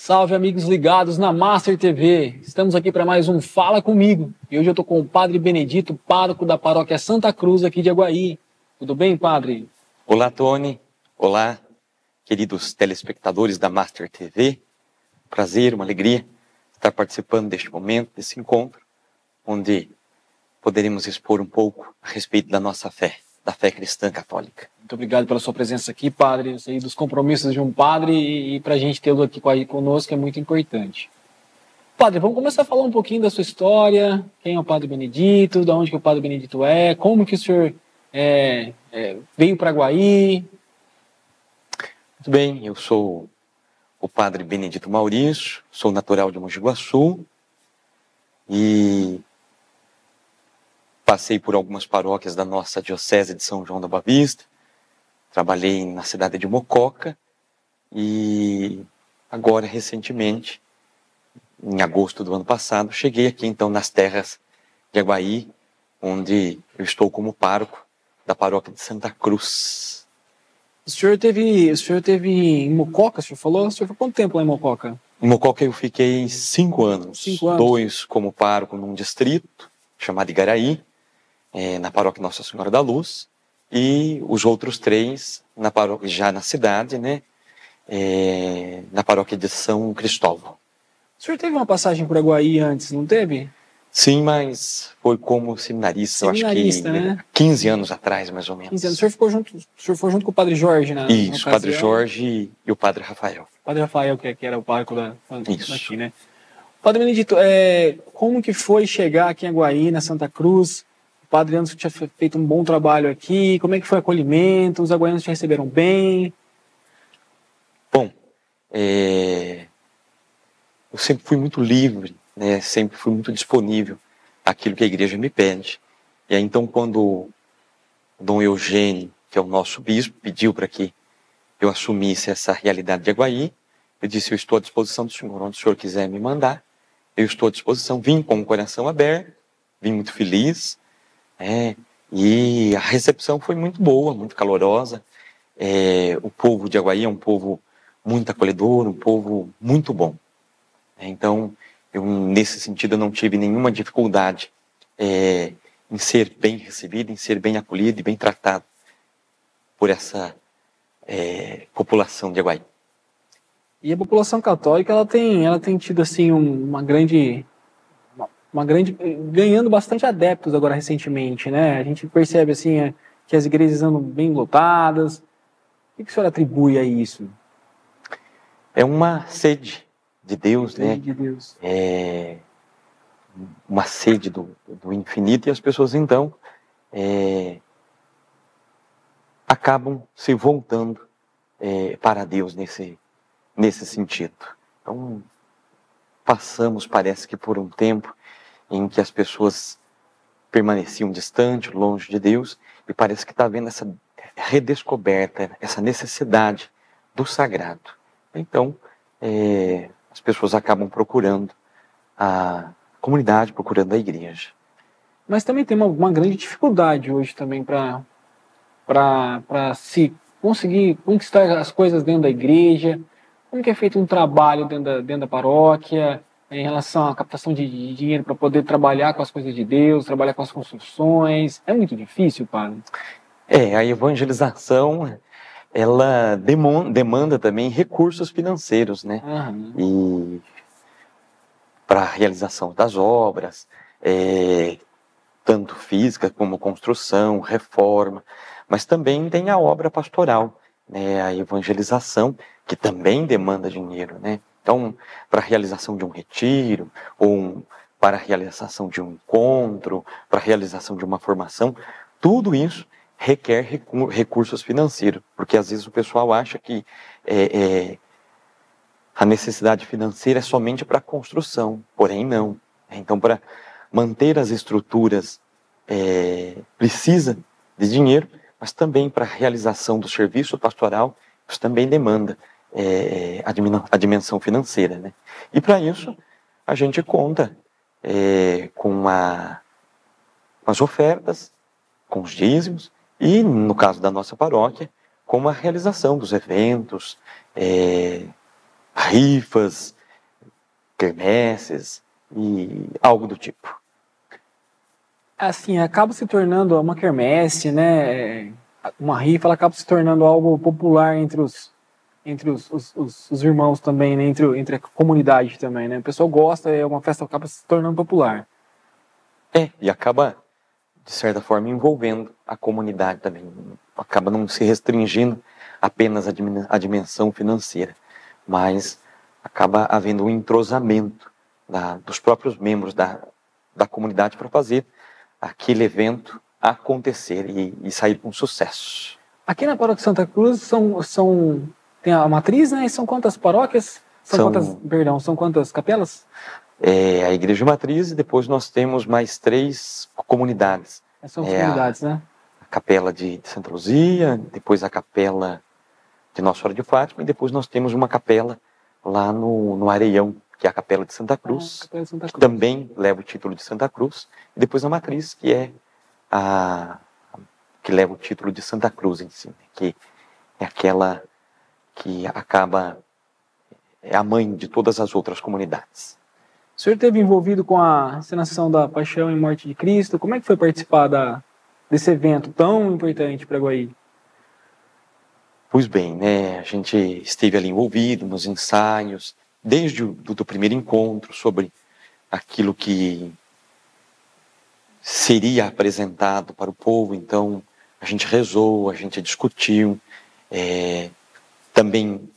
Salve, amigos ligados na Master TV. Estamos aqui para mais um Fala Comigo. E hoje eu estou com o Padre Benedito, pároco da paróquia Santa Cruz aqui de Aguaí. Tudo bem, Padre? Olá, Tony. Olá, queridos telespectadores da Master TV. Prazer, uma alegria estar participando deste momento, desse encontro, onde poderemos expor um pouco a respeito da nossa fé, da fé cristã católica. Muito obrigado pela sua presença aqui, Padre. Eu sei dos compromissos de um padre e para a gente tê-lo aqui conosco é muito importante. Padre, vamos começar a falar um pouquinho da sua história. Quem é o Padre Benedito? De onde que o Padre Benedito é? Como que o senhor veio para Aguaí? Muito bem, eu sou o Padre Benedito Maurício, sou natural de Mogi Guaçu e passei por algumas paróquias da nossa diocese de São João da Boa Vista. Trabalhei na cidade de Mococa e agora, recentemente, em agosto do ano passado, cheguei aqui então nas terras de Aguaí, onde eu estou como pároco da paróquia de Santa Cruz. O senhor teve em Mococa, o senhor falou? O senhor ficou quanto tempo lá em Mococa? Em Mococa eu fiquei 5 anos. 5 anos. 2 como pároco num distrito chamado Igaraí, na paróquia Nossa Senhora da Luz, e os outros 3 na paróquia, já na cidade, né? Na paróquia de São Cristóvão. O senhor teve uma passagem por Aguaí antes, não teve? Sim, mas foi como seminarista, eu acho que né? 15 anos atrás, mais ou menos. 15 anos. O senhor foi junto com o Padre Jorge, né? Isso, o Padre Jorge e o Padre Rafael. O Padre Rafael, que era o pároco Isso. daqui, né? Padre Benedito, como que foi chegar aqui em Aguaí, na Santa Cruz? O Padre Anderson tinha feito um bom trabalho aqui. Como é que foi o acolhimento? Os aguaianos te receberam bem? Bom, eu sempre fui muito livre, né? Sempre fui muito disponível àquilo que a igreja me pede. E aí, então, quando Dom Eugênio, que é o nosso bispo, pediu para que eu assumisse essa realidade de Aguaí, eu disse: eu estou à disposição do senhor, onde o senhor quiser me mandar, eu estou à disposição. Vim com o coração aberto, vim muito feliz, e a recepção foi muito boa, muito calorosa. O povo de Aguaí é um povo muito acolhedor, um povo muito bom. Então, nesse sentido, eu não tive nenhuma dificuldade em ser bem recebido, em ser bem acolhido e bem tratado por essa população de Aguaí. E a população católica, ela tem tido assim ganhando bastante adeptos agora recentemente, né? A gente percebe assim que as igrejas andam bem lotadas. O que o senhor atribui a isso? É uma sede de Deus, né? De Deus. Uma sede do infinito, e as pessoas então acabam se voltando para Deus nesse sentido. Então, passamos, parece que por um tempo em que as pessoas permaneciam distantes, longe de Deus, e parece que está havendo essa redescoberta, essa necessidade do sagrado. Então, as pessoas acabam procurando a comunidade, procurando a igreja. Mas também tem uma grande dificuldade hoje também para se conseguir conquistar as coisas dentro da igreja. Como que é feito um trabalho dentro da paróquia em relação à captação de dinheiro para poder trabalhar com as coisas de Deus, trabalhar com as construções? É muito difícil, padre? A evangelização, ela demanda também recursos financeiros, né? Uhum. E para a realização das obras, tanto física como construção, reforma, mas também tem a obra pastoral, né? A evangelização, que também demanda dinheiro, né? Então, para a realização de um retiro, ou para a realização de um encontro, para a realização de uma formação, tudo isso requer recursos financeiros, porque às vezes o pessoal acha que a necessidade financeira é somente para a construção, porém não. Então, para manter as estruturas precisa de dinheiro, mas também para a realização do serviço pastoral, isso também demanda a dimensão financeira, né? E para isso, a gente conta com as ofertas, com os dízimos, e, no caso da nossa paróquia, com a realização dos eventos, rifas, quermesses e algo do tipo. Assim, acaba se tornando uma quermesse, né? Uma rifa, ela acaba se tornando algo popular entre os irmãos também, né? Entre a comunidade também, né? O pessoal gosta, é uma festa que acaba se tornando popular. E acaba, de certa forma, envolvendo a comunidade também. Acaba não se restringindo apenas à dimensão financeira, mas acaba havendo um entrosamento dos próprios membros da comunidade para fazer aquele evento acontecer e sair com sucesso. Aqui na Paróquia Santa Cruz tem a matriz, né? E são quantas paróquias? São quantas capelas? A Igreja Matriz, e depois nós temos mais 3 comunidades. São comunidades, né? A Capela de Santa Luzia, depois a Capela de Nossa Senhora de Fátima, e depois nós temos uma capela lá no Areião, que é a Capela de Santa Cruz, Capela de Santa Cruz, que também leva o título de Santa Cruz, e depois a Matriz, que é que leva o título de Santa Cruz em si, que é aquela que é a mãe de todas as outras comunidades. O senhor esteve envolvido com a encenação da Paixão e Morte de Cristo. Como é que foi participar desse evento tão importante para Guaí? Pois bem, né, a gente esteve ali envolvido nos ensaios, desde do primeiro encontro, sobre aquilo que seria apresentado para o povo. Então, a gente rezou, a gente discutiu, também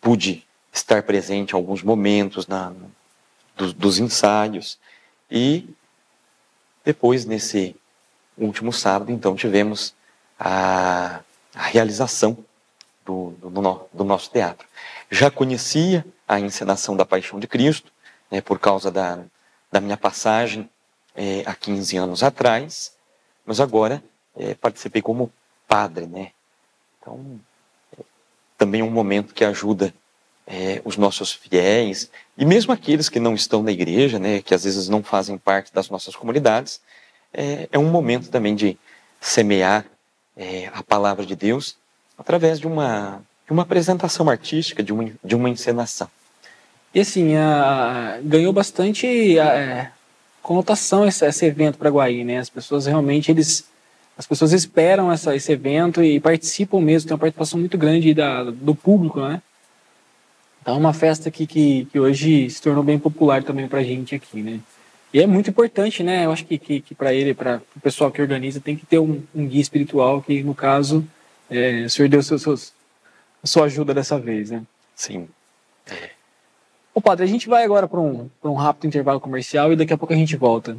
pude estar presente em alguns momentos dos ensaios. E depois, nesse último sábado, então, tivemos a realização do nosso teatro. Já conhecia a encenação da Paixão de Cristo, né, por causa da minha passagem há 15 anos atrás, mas agora participei como padre, né? Então, também é um momento que ajuda os nossos fiéis, e mesmo aqueles que não estão na igreja, né, que às vezes não fazem parte das nossas comunidades, é um momento também de semear a palavra de Deus através de uma apresentação artística, de uma encenação. E assim, ganhou bastante conotação esse evento para Guaí, né? As pessoas realmente, as pessoas esperam esse evento e participam mesmo, tem uma participação muito grande do público, né? Então é uma festa que hoje se tornou bem popular também para a gente aqui, né? E é muito importante, né? Eu acho que para o pessoal que organiza, tem que ter um guia espiritual, que no caso, o senhor deu a sua ajuda dessa vez, né? Sim. Ô padre, a gente vai agora para um rápido intervalo comercial e daqui a pouco a gente volta.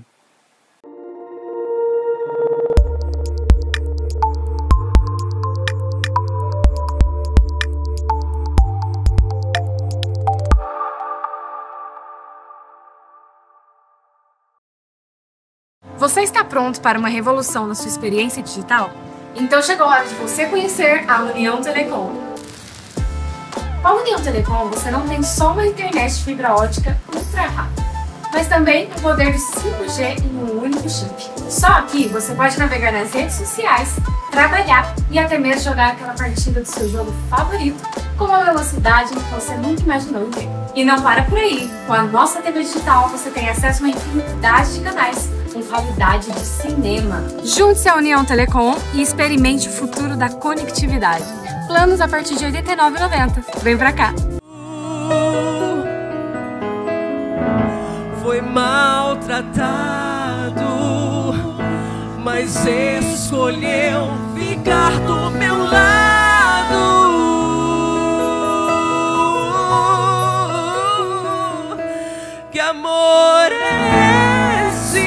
Você está pronto para uma revolução na sua experiência digital? Então chegou a hora de você conhecer a União Telecom. Com a União Telecom, você não tem só uma internet de fibra ótica ultra rápida, mas também o poder do 5G em um único chip. Só aqui você pode navegar nas redes sociais, trabalhar e até mesmo jogar aquela partida do seu jogo favorito com uma velocidade que você nunca imaginou ter. E não para por aí! Com a nossa TV digital você tem acesso a uma infinidade de canais com qualidade de cinema. Junte-se à União Telecom e experimente o futuro da conectividade. Planos a partir de R$ 89,90. Vem pra cá! Foi maltratado, mas escolheu ficar do meu lado. Que amor é esse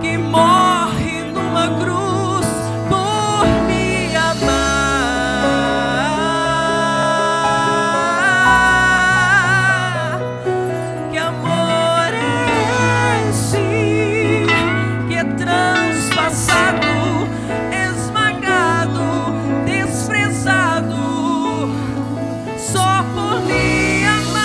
que morre numa cruz por me amar? Que amor é esse que é transpassado, esmagado, desprezado só por me amar?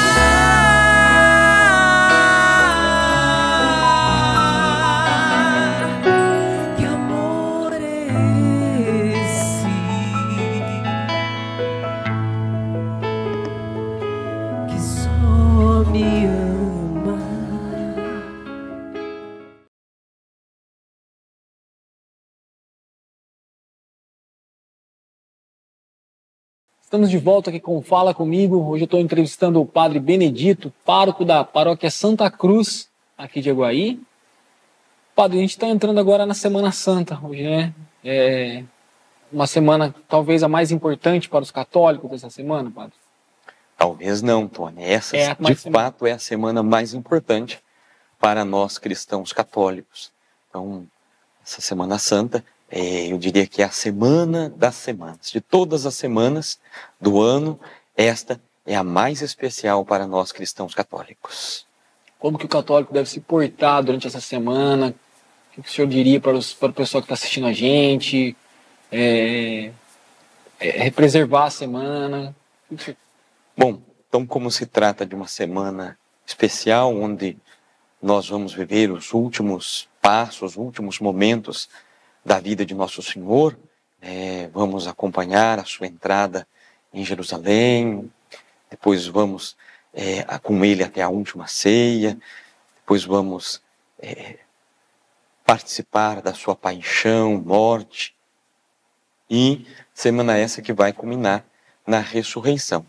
Estamos de volta aqui com Fala Comigo. Hoje eu estou entrevistando o Padre Benedito, pároco da paróquia Santa Cruz, aqui de Aguaí. Padre, a gente está entrando agora na Semana Santa hoje, né? É uma semana talvez a mais importante para os católicos dessa semana, Padre? Talvez não, Tony. Essa, É a de mais fato, é a semana mais importante para nós cristãos católicos. Então, essa Semana Santa, eu diria que é a semana das semanas. De todas as semanas do ano, esta é a mais especial para nós cristãos católicos. Como que o católico deve se portar durante essa semana? O que o senhor diria para o pessoal que está assistindo a gente? Preservar a semana? Bom, então como se trata de uma semana especial, onde nós vamos viver os últimos passos, os últimos momentos da vida de Nosso Senhor, vamos acompanhar a sua entrada em Jerusalém, depois vamos com ele até a última ceia, depois vamos participar da sua paixão, morte, e semana essa que vai culminar na ressurreição.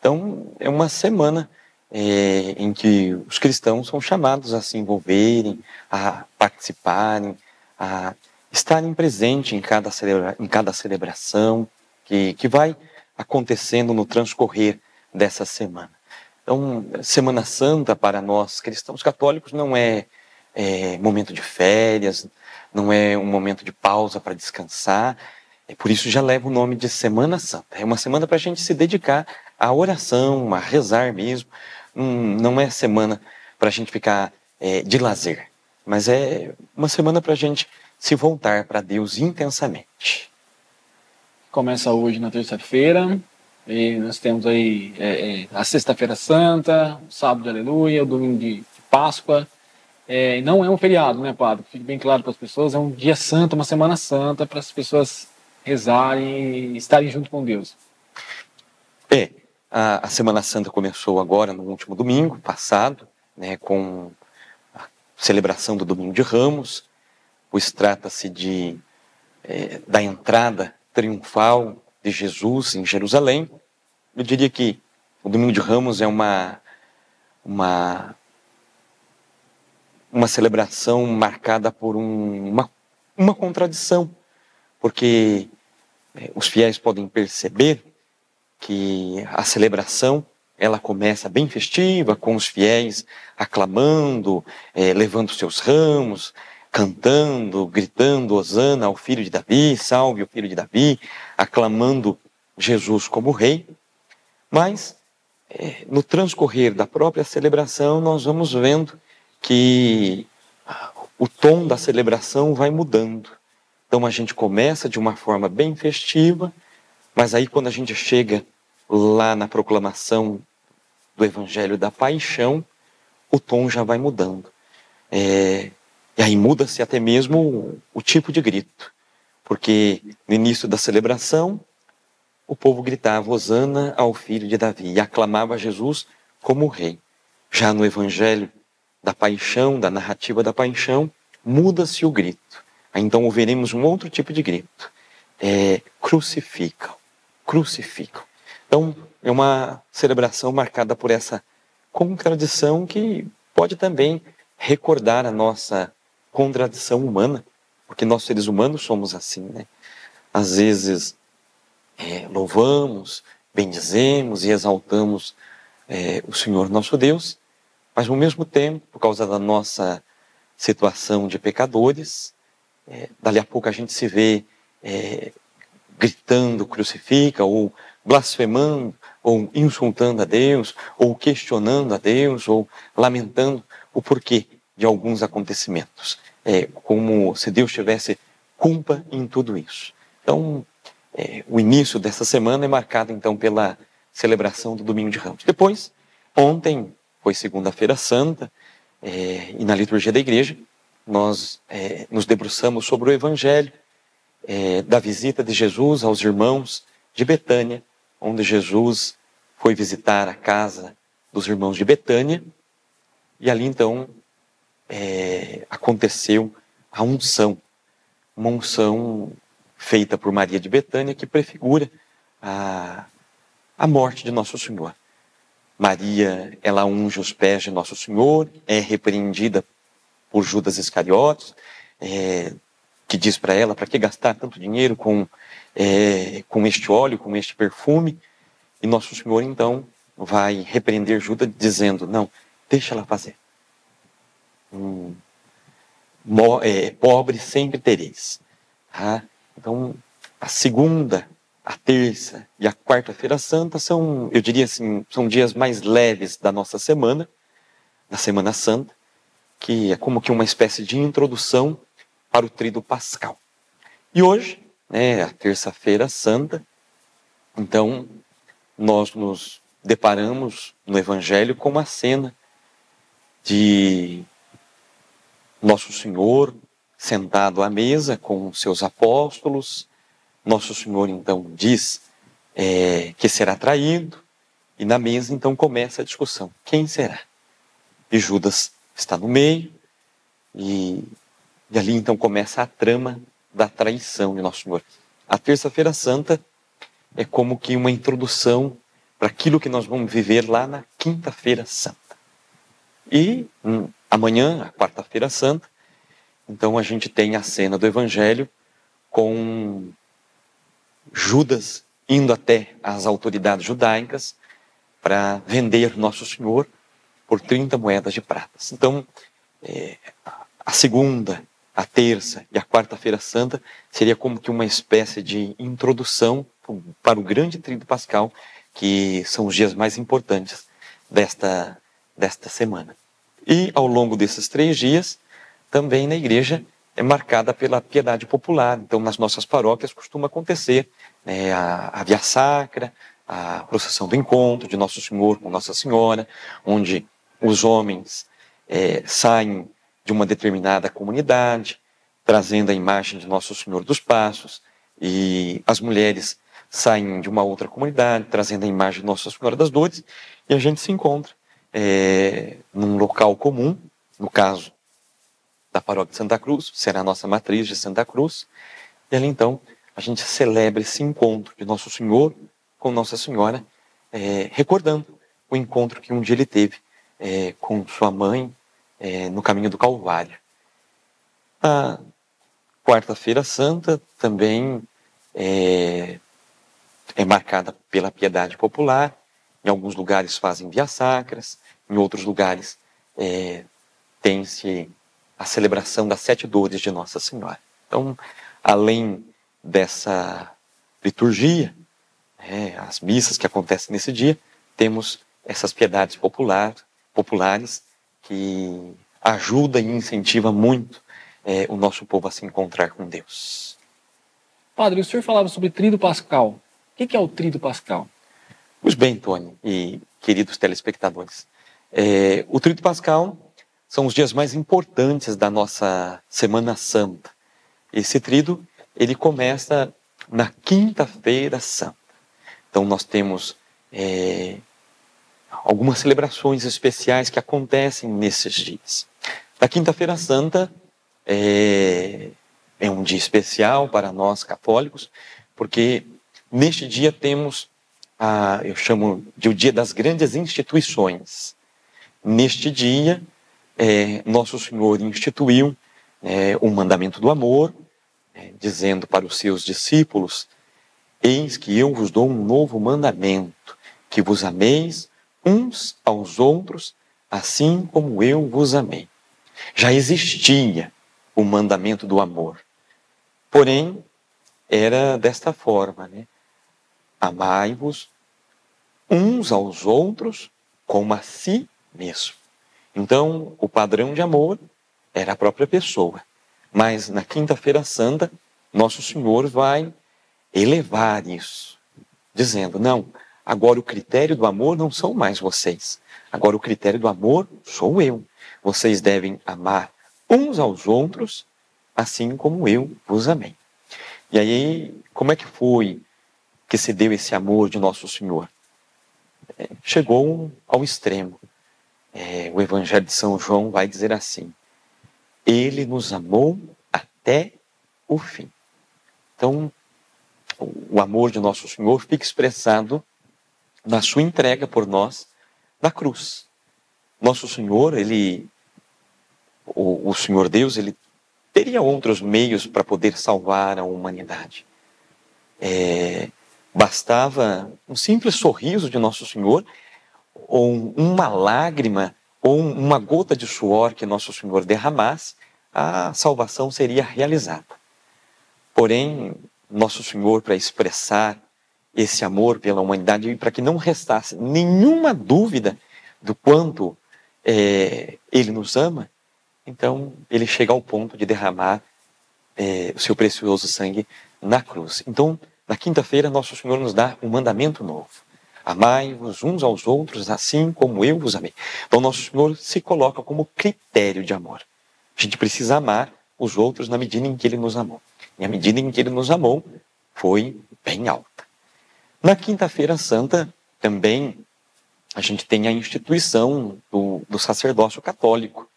Então, é uma semana em que os cristãos são chamados a se envolverem, a participarem, a estarem presentes em cada celebração que vai acontecendo no transcorrer dessa semana. Então, Semana Santa para nós cristãos católicos não é momento de férias, não é um momento de pausa para descansar. Por isso já leva o nome de Semana Santa. É uma semana para a gente se dedicar à oração, a rezar mesmo. Não é semana para a gente ficar de lazer, mas é uma semana para a gente se voltar para Deus intensamente. Começa hoje na terça-feira, e nós temos aí a Sexta-feira Santa, o Sábado de Aleluia, o Domingo de Páscoa. Não é um feriado, né, Padre? Fique bem claro para as pessoas, é um dia santo, uma semana santa, para as pessoas rezarem e estarem junto com Deus. A Semana Santa começou agora no último domingo passado, né, com a celebração do Domingo de Ramos, pois trata-se da entrada triunfal de Jesus em Jerusalém. Eu diria que o Domingo de Ramos é uma celebração marcada por uma contradição, porque os fiéis podem perceber que a celebração ela começa bem festiva, com os fiéis aclamando, levando seus ramos, cantando, gritando hosana ao filho de Davi, salve o filho de Davi, aclamando Jesus como rei. Mas no transcorrer da própria celebração nós vamos vendo que o tom da celebração vai mudando. Então a gente começa de uma forma bem festiva, mas aí quando a gente chega lá na proclamação do Evangelho da Paixão, o tom já vai mudando. E aí muda-se até mesmo o tipo de grito, porque no início da celebração o povo gritava hosana ao filho de Davi e aclamava Jesus como rei. Já no Evangelho da Paixão, da narrativa da Paixão, muda-se o grito. Aí então ouviremos um outro tipo de grito. Crucificam, crucificam. Então é uma celebração marcada por essa contradição que pode também recordar a nossa contradição humana, porque nós seres humanos somos assim, né? Às vezes louvamos, bendizemos e exaltamos o Senhor nosso Deus, mas ao mesmo tempo, por causa da nossa situação de pecadores, dali a pouco a gente se vê gritando crucifica, ou blasfemando, ou insultando a Deus, ou questionando a Deus, ou lamentando o porquê de alguns acontecimentos. Como se Deus tivesse culpa em tudo isso. Então, o início dessa semana é marcado então pela celebração do Domingo de Ramos. Depois, ontem foi Segunda-feira Santa, e na liturgia da igreja nós nos debruçamos sobre o Evangelho da visita de Jesus aos irmãos de Betânia, onde Jesus foi visitar a casa dos irmãos de Betânia, e ali então aconteceu a unção, uma unção feita por Maria de Betânia, que prefigura a morte de Nosso Senhor. Maria, ela unge os pés de Nosso Senhor, é repreendida por Judas Iscariotes, que diz para ela, para que gastar tanto dinheiro com este óleo, com este perfume? E Nosso Senhor, então, vai repreender Judas dizendo, não, deixa ela fazer. Pobre sempre tereis. Tá? Então, a segunda, a terça e a quarta-feira santa são, eu diria assim, são dias mais leves da nossa semana, da Semana Santa, que é como que uma espécie de introdução para o Tríduo Pascal. E hoje, a terça-feira santa, então, nós nos deparamos no Evangelho com uma cena de Nosso Senhor sentado à mesa com seus apóstolos. Nosso Senhor, então, diz que será traído, e na mesa, então, começa a discussão. Quem será? E Judas está no meio, e ali, então, começa a trama da traição de Nosso Senhor. A Terça-feira Santa é como que uma introdução para aquilo que nós vamos viver lá na Quinta-feira Santa. E amanhã, a Quarta-feira Santa, então a gente tem a cena do Evangelho com Judas indo até as autoridades judaicas para vender Nosso Senhor por 30 moedas de prata. Então, a segunda, a terça e a quarta-feira santa seria como que uma espécie de introdução para o grande Tríduo Pascal, que são os dias mais importantes desta semana. E ao longo desses 3 dias, também na igreja é marcada pela piedade popular. Então, nas nossas paróquias costuma acontecer a Via Sacra, a procissão do encontro de Nosso Senhor com Nossa Senhora, onde os homens saem de uma determinada comunidade, trazendo a imagem de Nosso Senhor dos Passos, e as mulheres saem de uma outra comunidade, trazendo a imagem de Nossa Senhora das Dores, e a gente se encontra num local comum, no caso da paróquia de Santa Cruz, será a nossa matriz de Santa Cruz, e ali então a gente celebra esse encontro de Nosso Senhor com Nossa Senhora, recordando o encontro que um dia ele teve com sua mãe no caminho do Calvário. A Quarta-feira Santa também é marcada pela piedade popular. Em alguns lugares fazem vias sacras, em outros lugares tem-se a celebração das 7 dores de Nossa Senhora. Então, além dessa liturgia, as missas que acontecem nesse dia, temos essas piedades populares que ajudam e incentivam muito o nosso povo a se encontrar com Deus. Padre, o senhor falava sobre Tríduo Pascal. O que é o Tríduo Pascal? Pois bem, Tony e queridos telespectadores, o Tríduo Pascal são os dias mais importantes da nossa Semana Santa. Esse tríduo, ele começa na Quinta-feira Santa. Então nós temos algumas celebrações especiais que acontecem nesses dias. A Quinta-feira Santa é um dia especial para nós católicos, porque neste dia temos, eu chamo de o dia das grandes instituições. Neste dia, Nosso Senhor instituiu o mandamento do amor, dizendo para os seus discípulos: eis que eu vos dou um novo mandamento, que vos ameis uns aos outros, assim como eu vos amei. Já existia o mandamento do amor, porém, era desta forma, amai-vos uns aos outros como a si mesmo. Então, o padrão de amor era a própria pessoa. Mas na Quinta-feira Santa, Nosso Senhor vai elevar isso, dizendo: não, agora o critério do amor não são mais vocês. Agora o critério do amor sou eu. Vocês devem amar uns aos outros, assim como eu vos amei. E aí, como é que foi que se deu esse amor de Nosso Senhor? Chegou ao extremo. O Evangelho de São João vai dizer assim: Ele nos amou até o fim. Então, o amor de Nosso Senhor fica expressado na sua entrega por nós na cruz. Nosso Senhor, o Senhor Deus, ele teria outros meios para poder salvar a humanidade. Bastava um simples sorriso de Nosso Senhor, ou uma lágrima, ou uma gota de suor que Nosso Senhor derramasse, a salvação seria realizada. Porém, Nosso Senhor, para expressar esse amor pela humanidade e para que não restasse nenhuma dúvida do quanto Ele nos ama, então Ele chega ao ponto de derramar o seu precioso sangue na cruz. Então, na quinta-feira, Nosso Senhor nos dá um mandamento novo. Amai-vos uns aos outros assim como eu vos amei. Então, Nosso Senhor se coloca como critério de amor. A gente precisa amar os outros na medida em que Ele nos amou. E a medida em que Ele nos amou foi bem alta. Na Quinta-feira Santa, também, a gente tem a instituição do sacerdócio católico.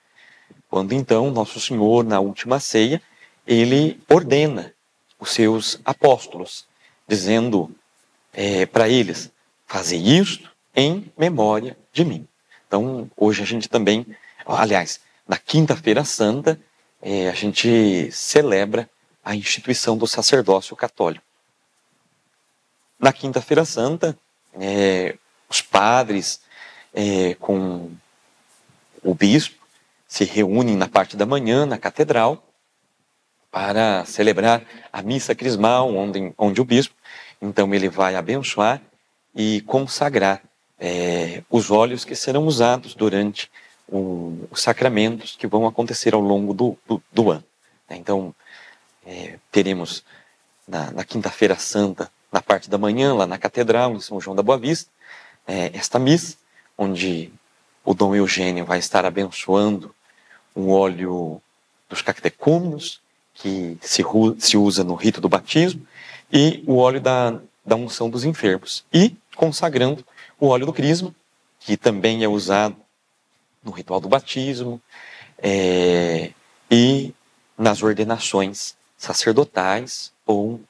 Quando, então, Nosso Senhor, na última ceia, Ele ordena os seus apóstolos, dizendo para eles: fazei isto em memória de mim. Então, hoje a gente também, aliás, na Quinta-feira Santa, a gente celebra a instituição do sacerdócio católico. Na Quinta-feira Santa, os padres com o bispo se reúnem na parte da manhã na catedral para celebrar a missa crismal, onde o bispo, então, ele vai abençoar e consagrar os óleos que serão usados durante os sacramentos que vão acontecer ao longo do ano. Então, teremos na Quinta-feira Santa, na parte da manhã, lá na Catedral, em São João da Boa Vista, esta missa, onde o Dom Eugênio vai estar abençoando um óleo dos catecúmenos, que se usa no rito do batismo, e o óleo da unção dos enfermos, e consagrando o óleo do crisma, que também é usado no ritual do batismo, e nas ordenações sacerdotais ou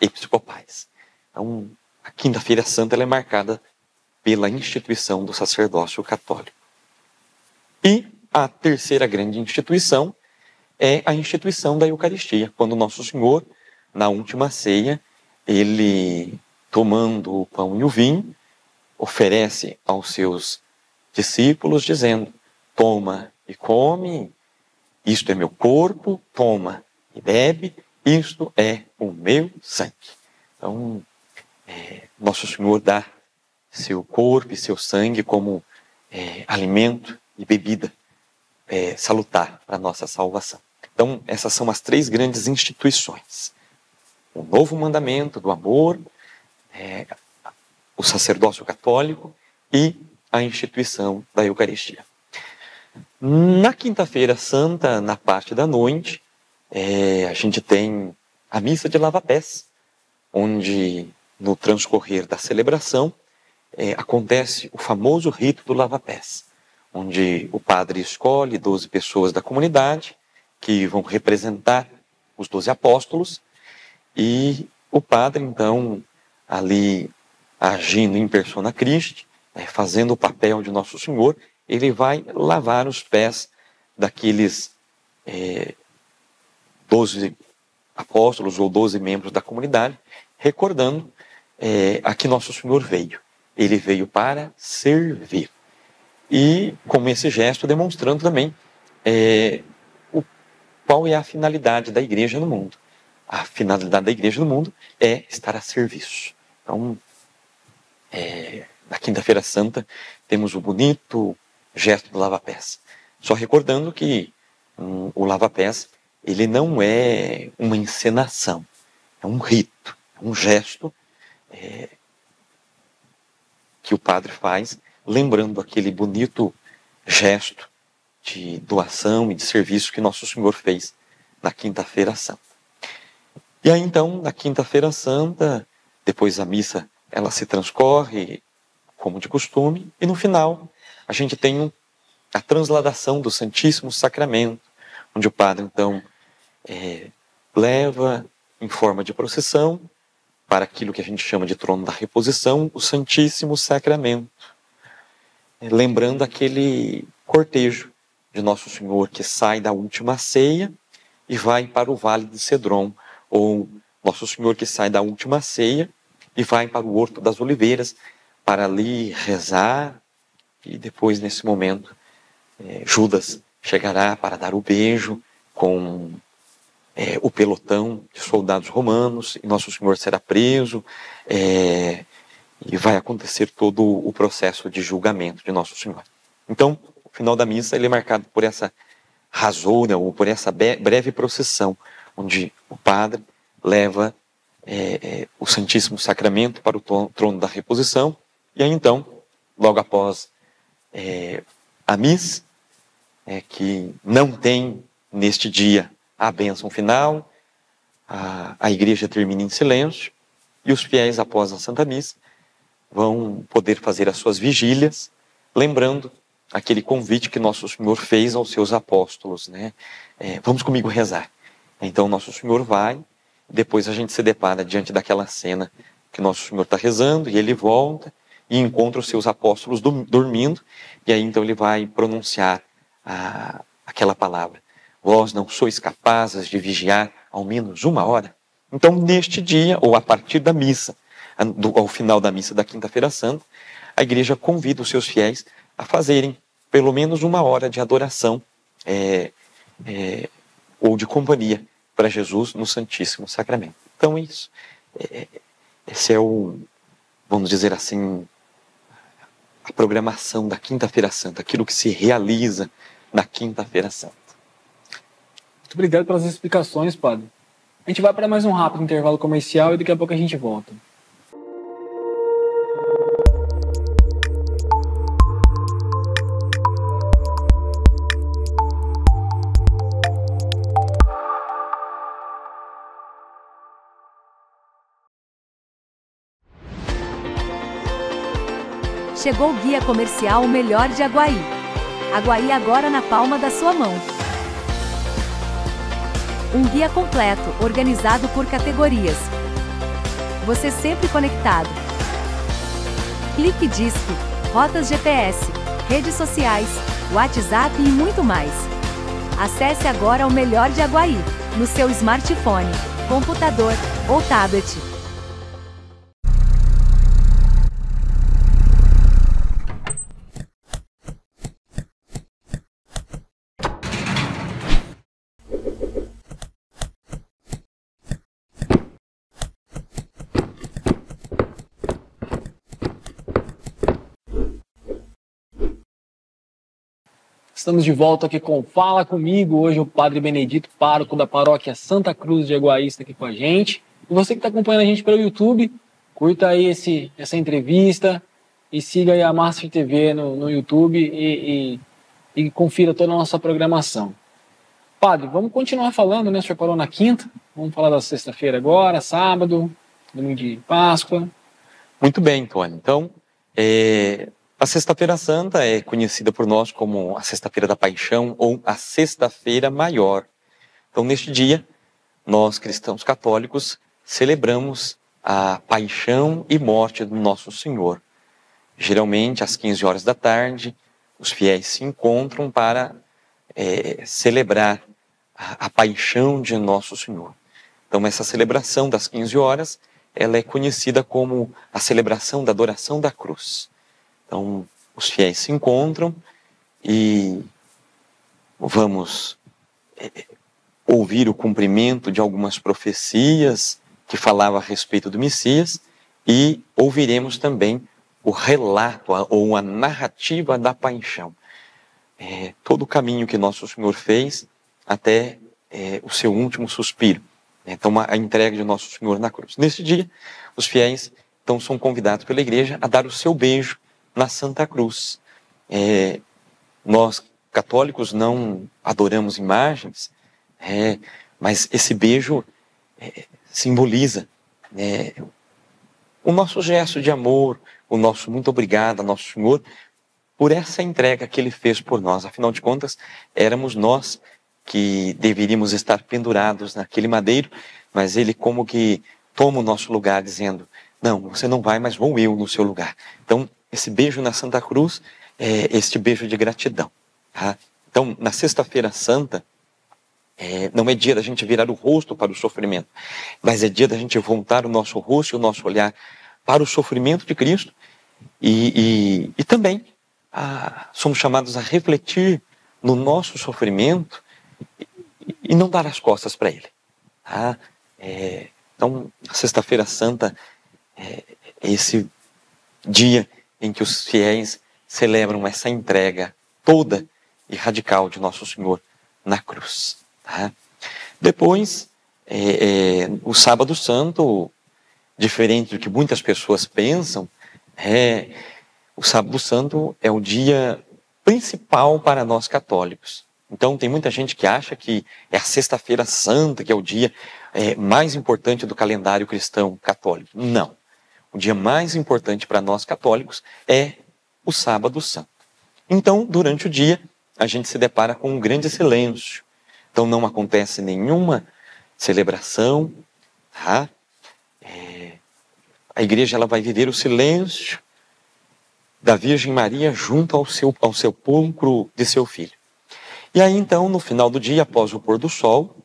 episcopais. Então, a Quinta-feira Santa ela é marcada pela instituição do sacerdócio católico. E a terceira grande instituição é a instituição da Eucaristia, quando Nosso Senhor, na última ceia, Ele, tomando o pão e o vinho, oferece aos seus discípulos, dizendo: toma e come, isto é meu corpo, toma e bebe, isto é o meu sangue. Então, Nosso Senhor dá seu corpo e seu sangue como alimento e bebida salutar para a nossa salvação. Então, essas são as três grandes instituições. O novo mandamento do amor, o sacerdócio católico e a instituição da Eucaristia. Na Quinta-feira Santa, na parte da noite, a gente tem a missa de lava-pés, onde no transcorrer da celebração acontece o famoso rito do lava-pés, onde o padre escolhe 12 pessoas da comunidade que vão representar os 12 apóstolos, e o padre, então, ali agindo em persona Christi, fazendo o papel de Nosso Senhor, ele vai lavar os pés daqueles 12 apóstolos ou 12 membros da comunidade, recordando a que Nosso Senhor veio. Ele veio para servir. E com esse gesto demonstrando também qual é a finalidade da igreja no mundo. A finalidade da igreja no mundo é estar a serviço. Então, na Quinta-feira Santa, temos o bonito gesto do lava-pés. Só recordando que o lava-pés, ele não é uma encenação, é um rito, é um gesto que o padre faz, lembrando aquele bonito gesto de doação e de serviço que Nosso Senhor fez na Quinta-feira Santa. E aí então, na Quinta-feira Santa, depois a missa, ela se transcorre como de costume, e no final a gente tem a transladação do Santíssimo Sacramento, onde o padre então leva em forma de procissão para aquilo que a gente chama de trono da reposição, o Santíssimo Sacramento. Lembrando aquele cortejo de Nosso Senhor que sai da última ceia e vai para o Vale de Cedron, ou Nosso Senhor que sai da última ceia e vai para o Horto das Oliveiras para ali rezar, e depois, nesse momento, Judas chegará para dar o beijo com o pelotão de soldados romanos, e Nosso Senhor será preso, e vai acontecer todo o processo de julgamento de Nosso Senhor. Então, o final da missa ele é marcado por essa rasoura, ou por essa breve procissão, onde o padre leva o Santíssimo Sacramento para o trono da reposição, e aí então, logo após a missa, que não tem neste dia a bênção final, a igreja termina em silêncio, e os fiéis, após a Santa Missa, vão poder fazer as suas vigílias, lembrando aquele convite que Nosso Senhor fez aos seus apóstolos, né? Vamos comigo rezar. Então Nosso Senhor vai, depois a gente se depara diante daquela cena que Nosso Senhor está rezando, e ele volta e encontra os seus apóstolos dormindo, e aí então ele vai pronunciar aquela palavra: vós não sois capazes de vigiar ao menos 1 hora? Então, neste dia, ou a partir da missa, ao final da missa da Quinta-feira Santa, a igreja convida os seus fiéis a fazerem pelo menos 1 hora de adoração ou de companhia para Jesus no Santíssimo Sacramento. Então é isso. Esse é vamos dizer assim, a programação da Quinta-feira Santa, aquilo que se realiza na Quinta-feira Santa. Muito obrigado pelas explicações, padre. A gente vai para mais um rápido intervalo comercial e daqui a pouco a gente volta. Chegou o guia comercial O Melhor de Aguaí. Aguaí agora na palma da sua mão. Um guia completo, organizado por categorias. Você sempre conectado. Clique Disque, rotas GPS, redes sociais, WhatsApp e muito mais. Acesse agora O Melhor de Aguaí, no seu smartphone, computador ou tablet. Estamos de volta aqui com Fala Comigo. Hoje o Padre Benedito, pároco da paróquia Santa Cruz de Aguaí, está aqui com a gente. E você que está acompanhando a gente pelo YouTube, curta aí essa entrevista e siga aí a Master TV no YouTube e confira toda a nossa programação. Padre, vamos continuar falando, né? O senhor falou na quinta, vamos falar da sexta-feira agora, sábado, domingo de Páscoa. Muito bem, Antônio. Então, a Sexta-feira Santa é conhecida por nós como a Sexta-feira da Paixão ou a Sexta-feira Maior. Então, neste dia, nós cristãos católicos celebramos a paixão e morte do Nosso Senhor. Geralmente, às 15 horas da tarde, os fiéis se encontram para celebrar a paixão de Nosso Senhor. Então, essa celebração das 15 horas, ela é conhecida como a celebração da adoração da cruz. Então, os fiéis se encontram e vamos ouvir o cumprimento de algumas profecias que falavam a respeito do Messias e ouviremos também o relato ou a narrativa da paixão. Todo o caminho que Nosso Senhor fez até o seu último suspiro. Então, a entrega de Nosso Senhor na cruz. Nesse dia, os fiéis então são convidados pela igreja a dar o seu beijo na Santa Cruz. Nós, católicos, não adoramos imagens, mas esse beijo simboliza o nosso gesto de amor, o nosso muito obrigado a Nosso Senhor por essa entrega que Ele fez por nós. Afinal de contas, éramos nós que deveríamos estar pendurados naquele madeiro, mas Ele como que toma o nosso lugar dizendo, não, você não vai, mas vou eu no seu lugar. Então, esse beijo na Santa Cruz é este beijo de gratidão. Tá? Então, na Sexta-feira Santa, não é dia da gente virar o rosto para o sofrimento, mas é dia da gente voltar o nosso rosto e o nosso olhar para o sofrimento de Cristo e também somos chamados a refletir no nosso sofrimento e não dar as costas para ele. Tá? Então, a Sexta-feira Santa é esse dia em que os fiéis celebram essa entrega toda e radical de Nosso Senhor na cruz. Tá? Depois, o Sábado Santo, diferente do que muitas pessoas pensam, o Sábado Santo é o dia principal para nós católicos. Então, tem muita gente que acha que é a Sexta-feira Santa, que é o dia mais importante do calendário cristão católico. Não. O dia mais importante para nós católicos é o Sábado Santo. Então, durante o dia, a gente se depara com um grande silêncio. Então, não acontece nenhuma celebração. Tá? A igreja ela vai viver o silêncio da Virgem Maria junto ao sepulcro de seu filho. E aí, então, no final do dia, após o pôr do sol,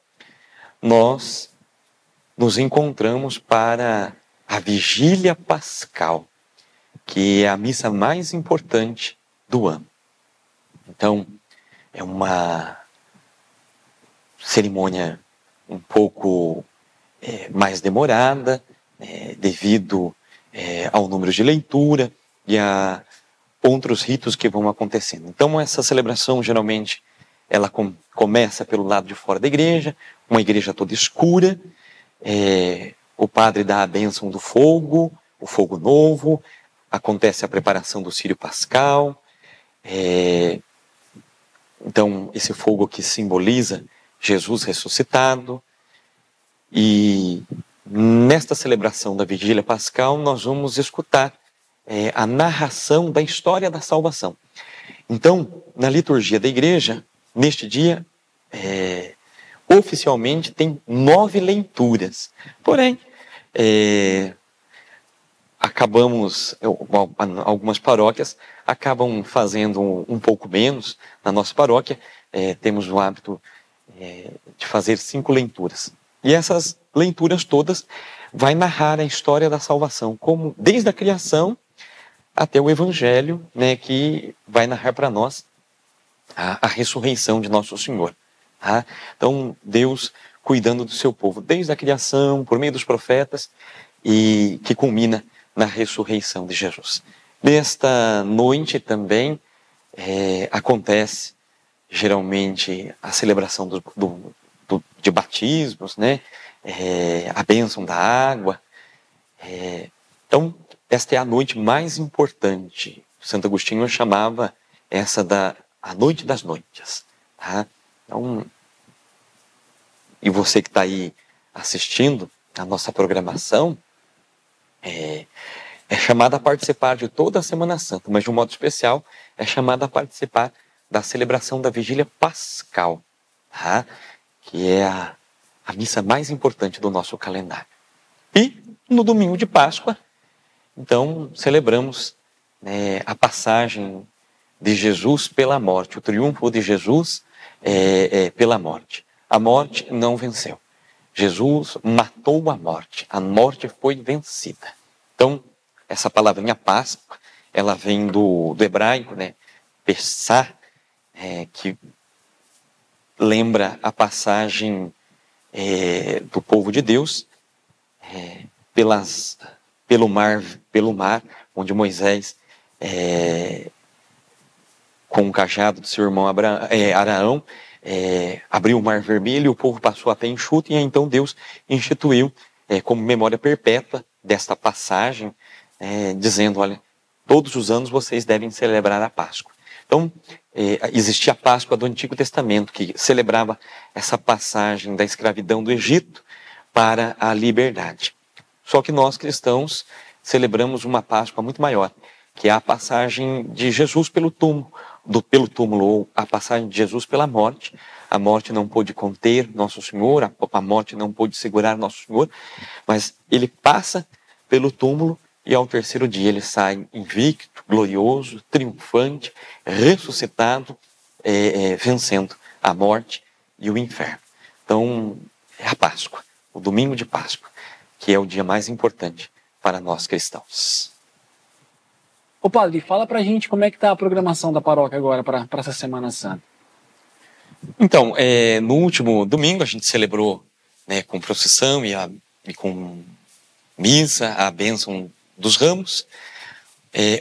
nós nos encontramos para a Vigília Pascal, que é a missa mais importante do ano. Então, é uma cerimônia um pouco mais demorada, devido ao número de leitura e a outros ritos que vão acontecendo. Então, essa celebração, geralmente, ela começa pelo lado de fora da igreja, uma igreja toda escura, o padre dá a bênção do fogo, o fogo novo, acontece a preparação do Círio Pascal, então esse fogo que simboliza Jesus ressuscitado, e nesta celebração da Vigília Pascal nós vamos escutar a narração da história da salvação. Então, na liturgia da igreja, neste dia, oficialmente tem 9 leituras. Porém, algumas paróquias acabam fazendo um pouco menos. Na nossa paróquia, temos o hábito de fazer 5 leituras. E essas leituras todas vai narrar a história da salvação, como desde a criação até o Evangelho, né, que vai narrar para nós a ressurreição de Nosso Senhor. Tá? Então, Deus cuidando do seu povo, desde a criação, por meio dos profetas, e que culmina na ressurreição de Jesus. Nesta noite também acontece, geralmente, a celebração de batismos, né? A bênção da água. Então, esta é a noite mais importante. Santo Agostinho chamava essa a noite das noites. Tá? Então, e você que está aí assistindo a nossa programação, é chamado a participar de toda a Semana Santa, mas de um modo especial é chamado a participar da celebração da Vigília Pascal, tá? Que é a missa mais importante do nosso calendário. E no domingo de Páscoa, então, celebramos a passagem de Jesus pela morte, o triunfo de Jesus pela morte. A morte não venceu. Jesus matou a morte foi vencida. Então, essa palavrinha Páscoa, ela vem do hebraico, né? Pessah, que lembra a passagem do povo de Deus pelo mar, onde Moisés, com o cajado do seu irmão Araão, abriu o mar vermelho e o povo passou a pé enxuto, e então Deus instituiu como memória perpétua desta passagem, dizendo, olha, todos os anos vocês devem celebrar a Páscoa. Então, existia a Páscoa do Antigo Testamento, que celebrava essa passagem da escravidão do Egito para a liberdade. Só que nós, cristãos, celebramos uma Páscoa muito maior, que é a passagem de Jesus pelo túmulo, ou a passagem de Jesus pela morte, a morte não pôde conter Nosso Senhor, a morte não pôde segurar Nosso Senhor, mas ele passa pelo túmulo e ao terceiro dia ele sai invicto, glorioso, triunfante, ressuscitado, vencendo a morte e o inferno. Então, é a Páscoa, o domingo de Páscoa, que é o dia mais importante para nós cristãos. Ô padre, fala pra gente como é que tá a programação da paróquia agora para essa Semana Santa. Então, no último domingo a gente celebrou, né, com procissão e com missa, a bênção dos ramos.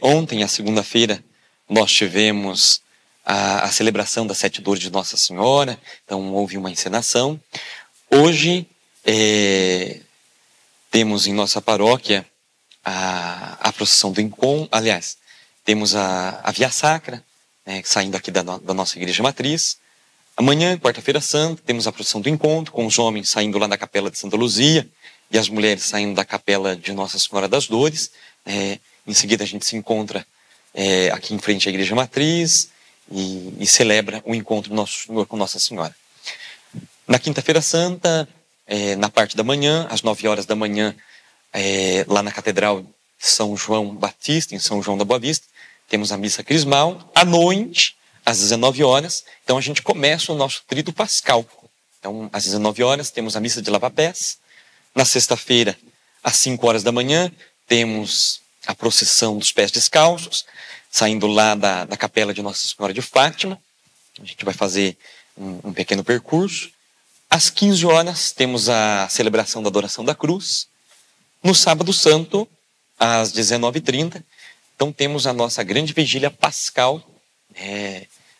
Ontem, a segunda-feira, nós tivemos a celebração das 7 dores de Nossa Senhora, então houve uma encenação. Hoje, temos em nossa paróquia a procissão do encontro, aliás, temos a Via Sacra, né, saindo aqui da nossa igreja matriz. Amanhã, quarta-feira santa, temos a procissão do encontro, com os homens saindo lá da capela de Santa Luzia e as mulheres saindo da capela de Nossa Senhora das Dores. Em seguida a gente se encontra aqui em frente à igreja matriz e celebra o encontro do Nosso Senhor com Nossa Senhora. Na quinta-feira santa, na parte da manhã, às 9 horas da manhã, lá na Catedral de São João Batista, em São João da Boa Vista, temos a missa crismal. À noite, às 19 horas, então a gente começa o nosso tríduo pascal. Então, às 19 horas, temos a missa de lava-pés. Na sexta-feira, às 5 horas da manhã, temos a procissão dos pés descalços, saindo lá da capela de Nossa Senhora de Fátima. A gente vai fazer um pequeno percurso. Às 15 horas, temos a celebração da adoração da cruz. No sábado santo, às 19h30, então temos a nossa grande vigília pascal,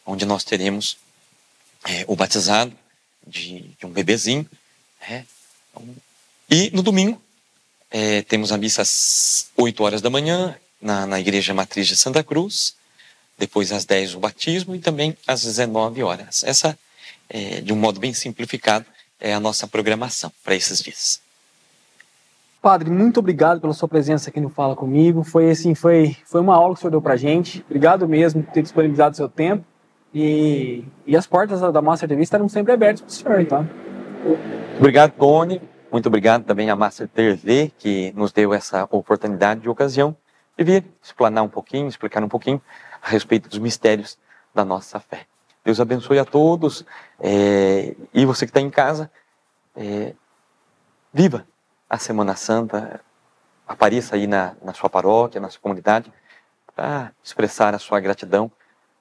onde nós teremos o batizado de um bebezinho. E no domingo, temos a missa às 8 horas da manhã, na Igreja Matriz de Santa Cruz. Depois, às 10, o batismo, e também às 19 horas. Essa, de um modo bem simplificado, é a nossa programação para esses dias. Padre, muito obrigado pela sua presença aqui no Fala Comigo. Foi uma aula que o senhor deu pra gente. Obrigado mesmo por ter disponibilizado o seu tempo. E as portas da Master TV estarão sempre abertas para o senhor, tá? Obrigado, Tony. Muito obrigado também à Master TV, que nos deu essa oportunidade de ocasião de vir explicar um pouquinho a respeito dos mistérios da nossa fé. Deus abençoe a todos. E você que está em casa, viva a Semana Santa, apareça aí na sua paróquia, na sua comunidade, para expressar a sua gratidão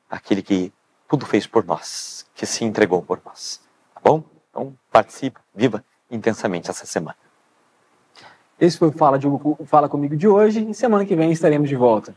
àquele que tudo fez por nós, que se entregou por nós. Tá bom? Então, participe, viva intensamente essa semana. Esse foi o Fala Comigo de hoje, e semana que vem estaremos de volta.